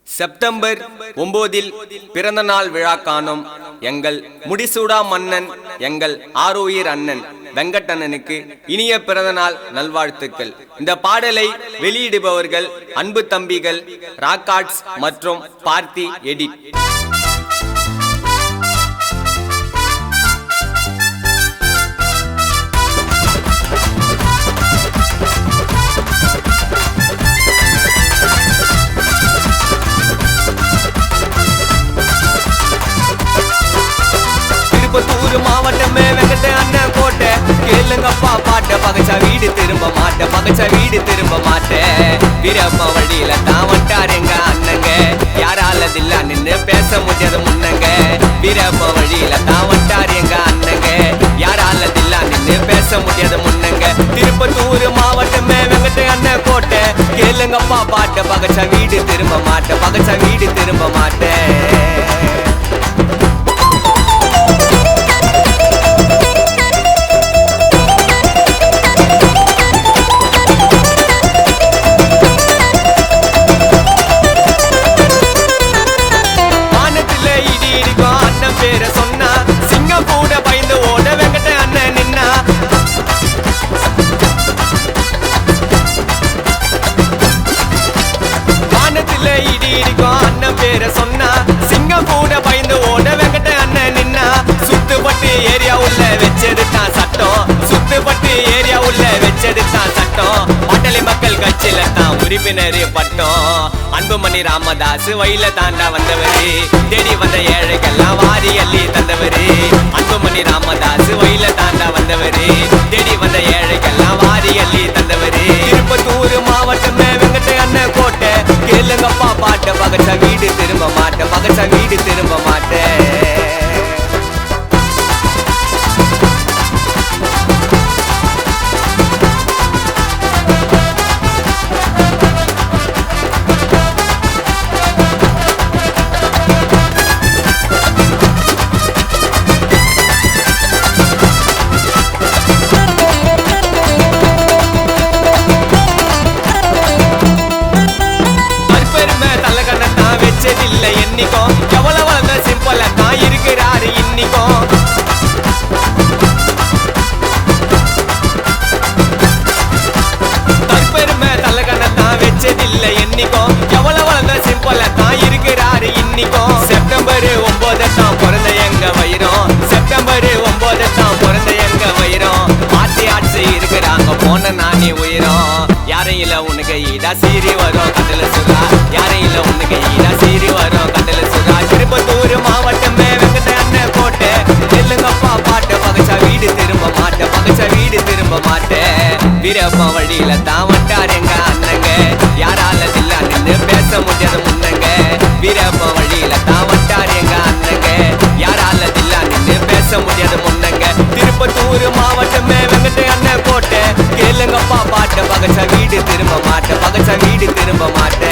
September 9 பிறந்த நாள் விழா காணும் எங்கள் முடிசூடா மன்னன் எங்கள் ஆரோயிர் அண்ணன் வெங்கட்டண்ணனுக்கு இனிய பிறந்தநாள் நல்வாழ்த்துக்கள். இந்த பாடலை வெளியிடுபவர்கள் அன்பு தம்பிகள் ராக்கார்ட்ஸ் மற்றும் பார்த்தி எடிட். திருப்பத்தூர் மாவட்டமே வெங்கட்ட அண்ணன் கோட்டை. கேளுங்கப்பா பாட்ட பகச்சா வீடு திரும்ப மாட்ட, பகச்சா வீடு திரும்ப மாட்ட. வீரப்பா வழியில தான் வட்டார் எங்க அண்ணங்க, யாரால தில்லா நின்னு பேச முடியாது முன்னங்க. வீரப்பா வழியில தான் வட்டார் எங்க அண்ணங்க, யாரால தில்லா நின்னு பேச முடியாது முன்னங்க. திருப்பத்தூர் மாவட்டமே வெங்கட்ட அண்ணன் கோட்டை. கேளுங்கப்பா பாட்ட பகச்சா வீடு திரும்ப மாட்ட, பகச்சா வீடு திரும்ப மாட்ட. பேர சொன்னா சிங்கம் கூட பயந்து ஓட வெங்கட்ட அண்ணன் நின்னா. வானத்துல இடி இடிக்கும் அண்ணன் பேர சொன்னா சிங்கம் கூட பயந்து ஓட வெங்கட்ட அண்ணன் நின்னா. சுத்துப்பட்டு ஏரியா உள்ள வச்செடுத்தான் சட்டம், சுத்துப்பட்டு ஏரியா உள்ள வச்செடுத்தான் சட்டம். பாட்டலி மக்கள் கட்சியில தான் உறுப்பினர் பட்டம். அன்புமணி ராமதாஸ் வயல தாண்டா வந்தவரு, தேடி வந்த ஏழைகள்லாம் வாரி அள்ளி தந்தவரு. அன்புமணி ராமதாஸ் வயல தாண்டா வந்தவரு, தேடி வந்த ஏழைகள்லாம் வாரி அள்ளி தந்தவரு. திருப்பத்தூர் மாவட்டமே வெங்கட்ட அண்ணன் கோட்டை. கேளுங்கப்பா பாட்ட பகச்சா வீடு திரும்ப மாட்ட, பகச்சா வீடு திரும்ப மாட்ட. இல்ல என்னைக்கும் எவ்வளவு வளர்ந்த சிம்பிள தான் இருக்கிறாரு இன்னைக்கும். தற்பெருமை தலகணத்தான் வச்சதில்ல என்னைக்கும் எவ்வளவு வளர்ந்த சிம்பிள தான் இருக்கிறாரு இன்னைக்கும். செப்டம்பர் 9 தான் பிறந்த எங்க வயிறோம், செப்டம்பர் 9 தான் பிறந்த எங்க வயிறோம். பாட்டி ஆட்சி இருக்கிறாங்க போன நானே உயிரும். யாரும் இல்ல உனக்கு ஈடா சீறி வரும் கடல சுறா, யாரும் இல்ல உனக்கு ஈடா சீறி வரும் கடல சுறா. திருப்பத்தூர் மாவட்டமே வெங்கட்ட அண்ணன் கோட்டை. நெல்லுங்கப்பா பாட்ட பகச்சா வீடு திரும்ப மாட்ட, பகச்சா வீடு திரும்ப மாட்ட. வீரப்பா வழியில தான் வட்டார் எங்க அண்ணங்க, யாரால தில்லா நின்னு பேச முடியாது முன்னங்க. வீரப்பா வழியில தான் வட்டார் எங்க அண்ணங்க, யாரால தில்லா நின்னு பேச முடியாது முன்னங்க. திருப்பத்தூர் மாவட்டமே வெங்கட்ட அண்ணன் கோட்டை. கேளுங்கப்பா பாட்ட பகச்சா வீடு திரும்ப மாட்ட, பகச்சா வீடு திரும்ப மாட்ட.